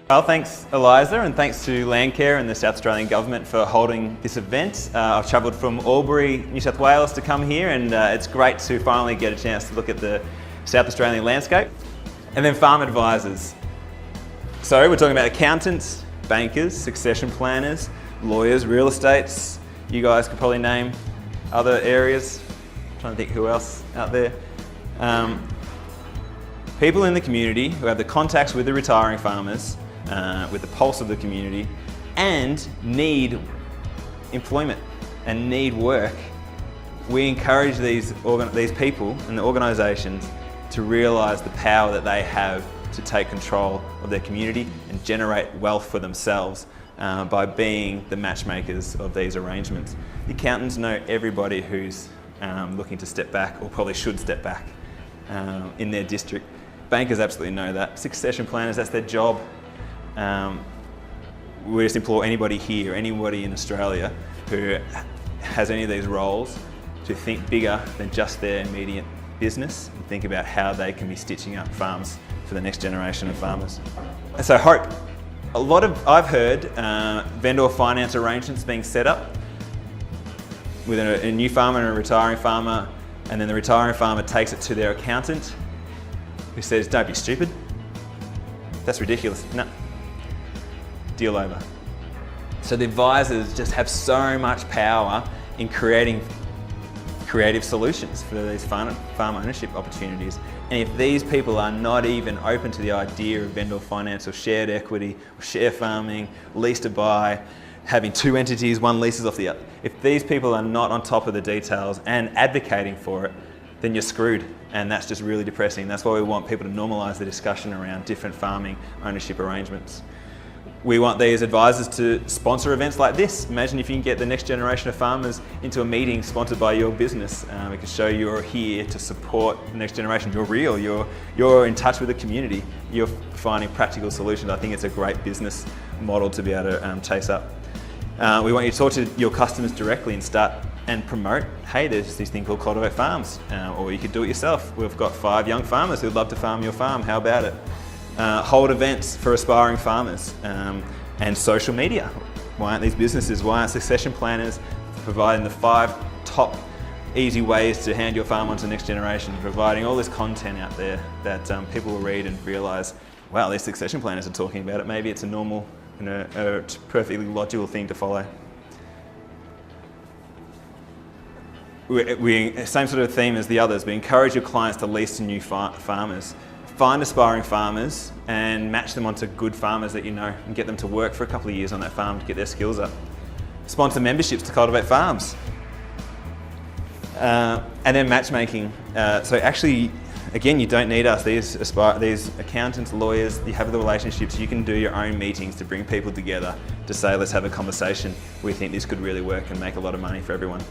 Well, thanks Eliza, and thanks to Landcare and the South Australian Government for holding this event. I've travelled from Albury, New South Wales to come here, and it's great to finally get a chance to look at the South Australian landscape. And then farm advisors. So we're talking about accountants, bankers, succession planners, lawyers, real estates. You guys could probably name other areas. I'm trying to think who else out there. People in the community who have the contacts with the retiring farmers, with the pulse of the community, and need employment and need work. We encourage these people and the organisations to realise the power that they have to take control of their community and generate wealth for themselves by being the matchmakers of these arrangements. The accountants know everybody who's looking to step back, or probably should step back in their district. Bankers absolutely know that. Succession planners, that's their job. We just implore anybody here, anybody in Australia who has any of these roles to think bigger than just their immediate business and think about how they can be stitching up farms for the next generation of farmers. And so hope. I've heard vendor finance arrangements being set up with a new farmer and a retiring farmer, and then the retiring farmer takes it to their accountant who says, "Don't be stupid. That's ridiculous." No. Deal over. So the advisors just have so much power in creating creative solutions for these farm ownership opportunities. And if these people are not even open to the idea of vendor finance or shared equity or share farming, lease to buy, having two entities, one leases off the other, if these people are not on top of the details and advocating for it, then you're screwed. And that's just really depressing. That's why we want people to normalise the discussion around different farming ownership arrangements. We want these advisors to sponsor events like this. Imagine if you can get the next generation of farmers into a meeting sponsored by your business. We can show you're here to support the next generation. You're real, you're in touch with the community. You're finding practical solutions. I think it's a great business model to be able to chase up. We want you to talk to your customers directly and start and promote, hey, there's this thing called Cultivate Farms, or you could do it yourself. We've got 5 young farmers who'd love to farm your farm. How about it? Hold events for aspiring farmers, and social media. Why aren't these businesses, why aren't succession planners providing the 5 top easy ways to hand your farm on to the next generation, providing all this content out there that people will read and realise, wow, these succession planners are talking about it. Maybe it's a normal and a perfectly logical thing to follow. Same sort of theme as the others. We encourage your clients to lease to new farmers. Find aspiring farmers and match them onto good farmers that you know and get them to work for a couple of years on that farm to get their skills up. Sponsor memberships to Cultivate Farms. And then matchmaking. So actually, again, you don't need us. These accountants, lawyers, you have the relationships. You can do your own meetings to bring people together to say, let's have a conversation. We think this could really work and make a lot of money for everyone.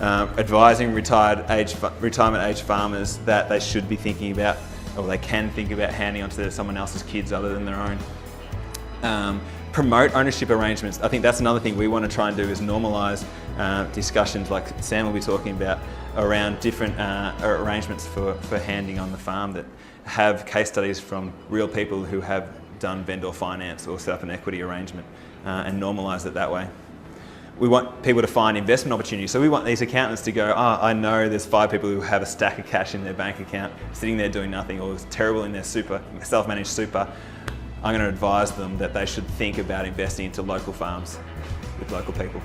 Advising retirement age farmers that they should be thinking about, or they can think about handing on to someone else's kids other than their own. Promote ownership arrangements. I think that's another thing we want to try and do, is normalise discussions like Sam will be talking about around different arrangements for handing on the farm that have case studies from real people who have done vendor finance or set up an equity arrangement and normalise it that way. We want people to find investment opportunities. So we want these accountants to go, oh, I know there's 5 people who have a stack of cash in their bank account sitting there doing nothing, or it's terrible in their self-managed super. I'm going to advise them that they should think about investing into local farms with local people.